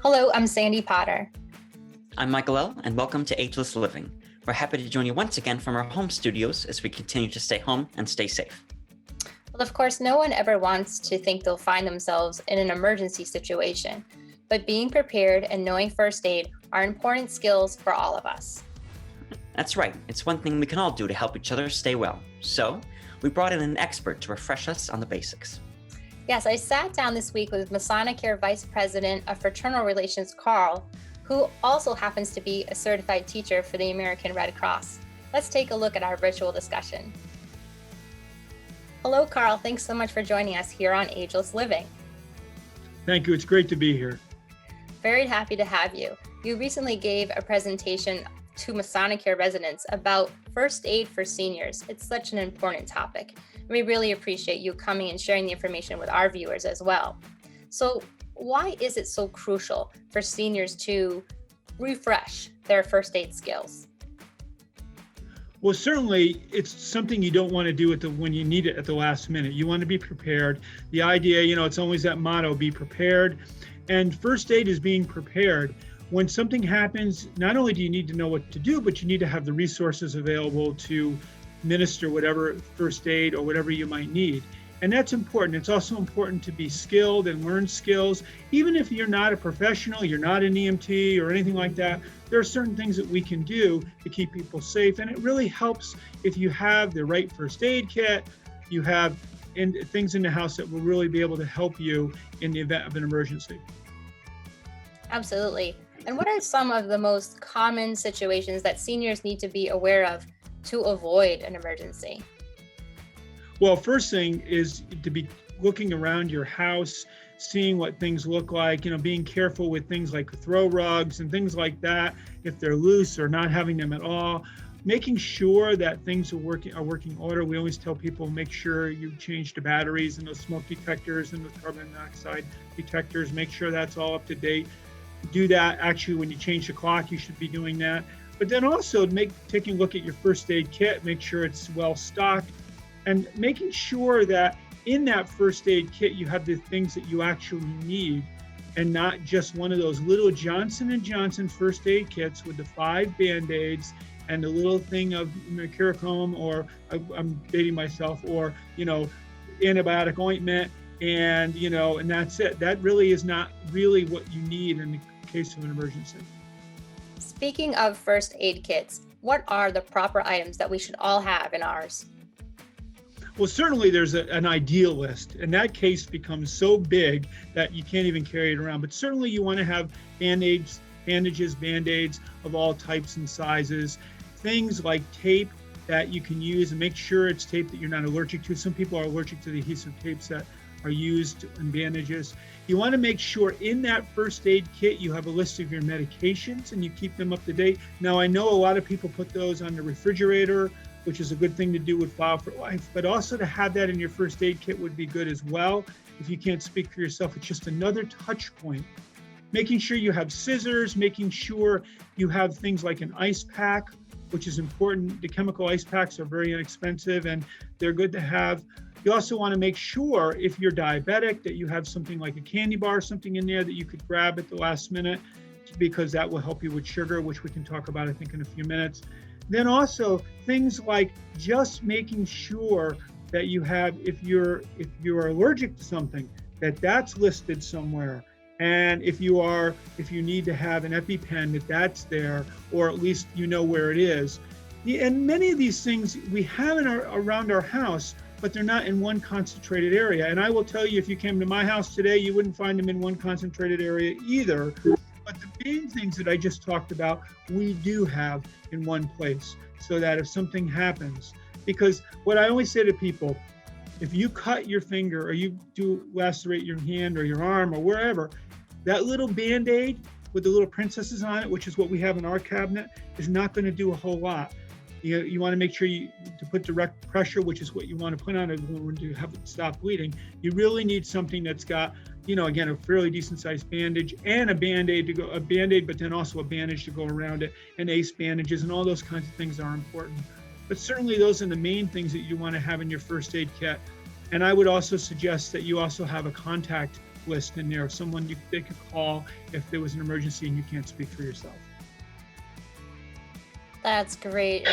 Hello, I'm Sandy Potter. I'm Michael L., and welcome to Ageless Living. We're happy to join you once again from our home studios as we continue to stay home and stay safe. Well, of course, no one ever wants to think they'll find themselves in an emergency situation, but being prepared and knowing first aid are important skills for all of us. That's right. It's one thing we can all do to help each other stay well. So, we brought in an expert to refresh us on the basics. Yes, I sat down this week with Masonicare Vice President of Fraternal Relations, Carl, who also happens to be a certified teacher for the American Red Cross. Let's take a look at our virtual discussion. Hello, Carl. Thanks so much for joining us here on Ageless Living. Thank you. It's great to be here. Very happy to have you. You recently gave a presentation to Masonicare residents about first aid for seniors. It's such an important topic. We really appreciate you coming and sharing the information with our viewers as well. So, why is it so crucial for seniors to refresh their first aid skills? Well, certainly it's something you don't want to do when you need it at the last minute. You want to be prepared. The idea, it's always that motto, be prepared. And first aid is being prepared. When something happens, not only do you need to know what to do, but you need to have the resources available to administer whatever first aid or whatever you might need. And that's important. It's also important to be skilled and learn skills. Even if you're not a professional, you're not an EMT or anything like that, there are certain things that we can do to keep people safe. And it really helps if you have the right first aid kit, you have things in the house that will really be able to help you in the event of an emergency. Absolutely. And what are some of the most common situations that seniors need to be aware of to avoid an emergency? Well, first thing is to be looking around your house, seeing what things look like, being careful with things like throw rugs and things like that, if they're loose or not having them at all, making sure that things are working order. We always tell people, make sure you change the batteries and those smoke detectors and the carbon monoxide detectors, make sure that's all up to date. Do that. Actually, when you change the clock, you should be doing that. But then also taking a look at your first aid kit, make sure it's well stocked, and making sure that in that first aid kit, you have the things that you actually need and not just one of those little Johnson & Johnson first aid kits with the 5 Band-Aids and the little thing of mercurochrome, or I'm dating myself, or, antibiotic ointment, and that's it. That really is not really what you need in the case of an emergency. Speaking of first aid kits, what are the proper items that we should all have in ours? Well, certainly there's an ideal list, and that case becomes so big that you can't even carry it around. But certainly you want to have bandages, Band-Aids of all types and sizes, things like tape that you can use, and make sure it's tape that you're not allergic to. Some people are allergic to the adhesive tapes that are used in bandages. You want to make sure in that first aid kit you have a list of your medications and you keep them up to date. Now, I know a lot of people put those on the refrigerator, which is a good thing to do with File for Life, but also to have that in your first aid kit would be good as well. If you can't speak for yourself, it's just another touch point. Making sure you have scissors, making sure you have things like an ice pack, which is important. The chemical ice packs are very inexpensive and they're good to have. You also want to make sure, if you're diabetic, that you have something like a candy bar, something in there that you could grab at the last minute, because that will help you with sugar, which we can talk about, I think, in a few minutes. Then also things like just making sure that you have, if you're allergic to something, that's listed somewhere. And if you need to have an EpiPen, that's there, or at least you know where it is. And many of these things we have around our house, but they're not in one concentrated area. And I will tell you, if you came to my house today, you wouldn't find them in one concentrated area either. But the main things that I just talked about, we do have in one place, so that if something happens, because what I always say to people, if you cut your finger or you do lacerate your hand or your arm or wherever, that little Band-Aid with the little princesses on it, which is what we have in our cabinet, is not going to do a whole lot. You want to make sure to put direct pressure, which is what you want to put on it when you have it stop bleeding. You really need something that's got, again, a fairly decent sized bandage and a Band-Aid, but then also a bandage to go around it, and ace bandages, and all those kinds of things are important. But certainly those are the main things that you want to have in your first aid kit. And I would also suggest that you also have a contact list in there of someone they could call if there was an emergency and you can't speak for yourself. That's great.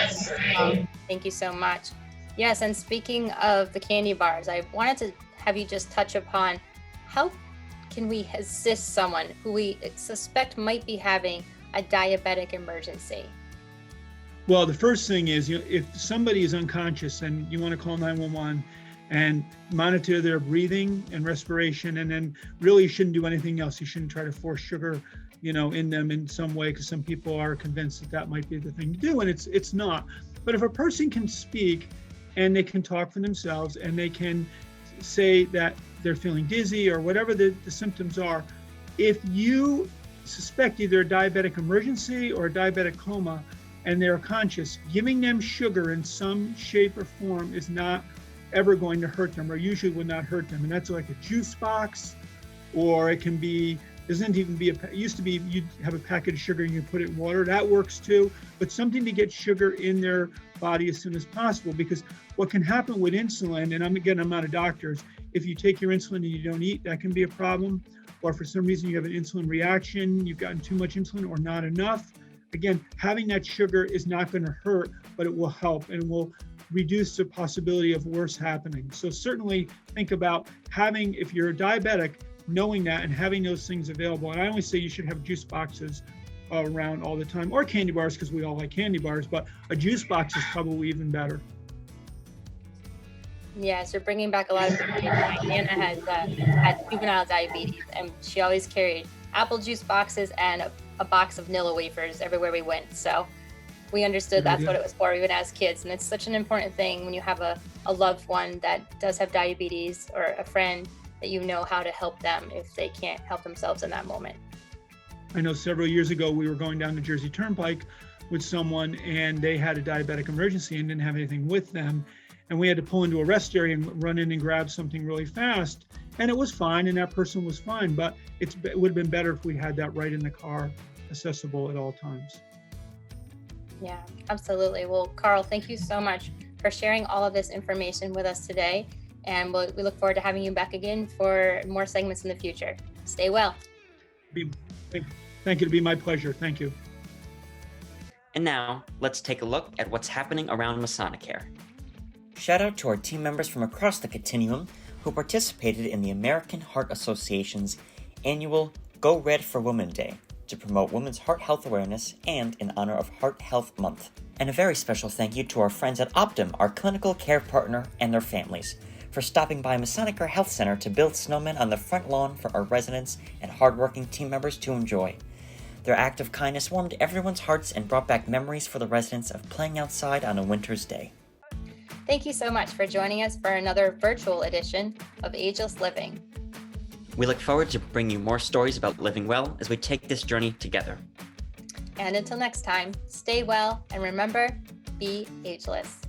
Thank you so much. Yes, and speaking of the candy bars, I wanted to have you just touch upon how can we assist someone who we suspect might be having a diabetic emergency? Well, the first thing is, if somebody is unconscious and you want to call 911 and monitor their breathing and respiration, and then really you shouldn't do anything else. You shouldn't try to force sugar, in them in some way, because some people are convinced that that might be the thing to do, and it's not. But if a person can speak and they can talk for themselves and they can say that they're feeling dizzy or whatever the symptoms are, if you suspect either a diabetic emergency or a diabetic coma and they're conscious, giving them sugar in some shape or form is not ever going to hurt them, or usually would not hurt them. And that's like a juice box, or it can be, it used to be you'd have a packet of sugar and you put it in water. That works too, but something to get sugar in their body as soon as possible, because what can happen with insulin, and I'm not a doctor, is if you take your insulin and you don't eat, that can be a problem. Or for some reason you have an insulin reaction, you've gotten too much insulin or not enough. Again, having that sugar is not going to hurt, but it will help and will reduce the possibility of worse happening. So certainly think about having, if you're a diabetic, knowing that and having those things available. And I always say you should have juice boxes around all the time, or candy bars, because we all like candy bars, but a juice box is probably even better. Yes, you're bringing back a lot of memories. My Nana had juvenile diabetes, and she always carried apple juice boxes and a box of Nilla wafers everywhere we went. So we understood that's what it was for, even as kids. And it's such an important thing when you have a loved one that does have diabetes, or a friend, that you know how to help them if they can't help themselves in that moment. I know several years ago we were going down the Jersey Turnpike with someone and they had a diabetic emergency and didn't have anything with them. And we had to pull into a rest area and run in and grab something really fast. And it was fine, and that person was fine, but it would have been better if we had that right in the car, accessible at all times. Yeah, absolutely. Well, Carl, thank you so much for sharing all of this information with us today. And we look forward to having you back again for more segments in the future. Stay well. Thank you. It'd be my pleasure. Thank you. And now, let's take a look at what's happening around Masonicare. Shout out to our team members from across the continuum who participated in the American Heart Association's annual Go Red for Women Day to promote women's heart health awareness and in honor of Heart Health Month. And a very special thank you to our friends at Optum, our clinical care partner, and their families, for stopping by Masonicare Health Center to build snowmen on the front lawn for our residents and hardworking team members to enjoy. Their act of kindness warmed everyone's hearts and brought back memories for the residents of playing outside on a winter's day. Thank you so much for joining us for another virtual edition of Ageless Living. We look forward to bringing you more stories about living well as we take this journey together. And until next time, stay well and remember, be ageless.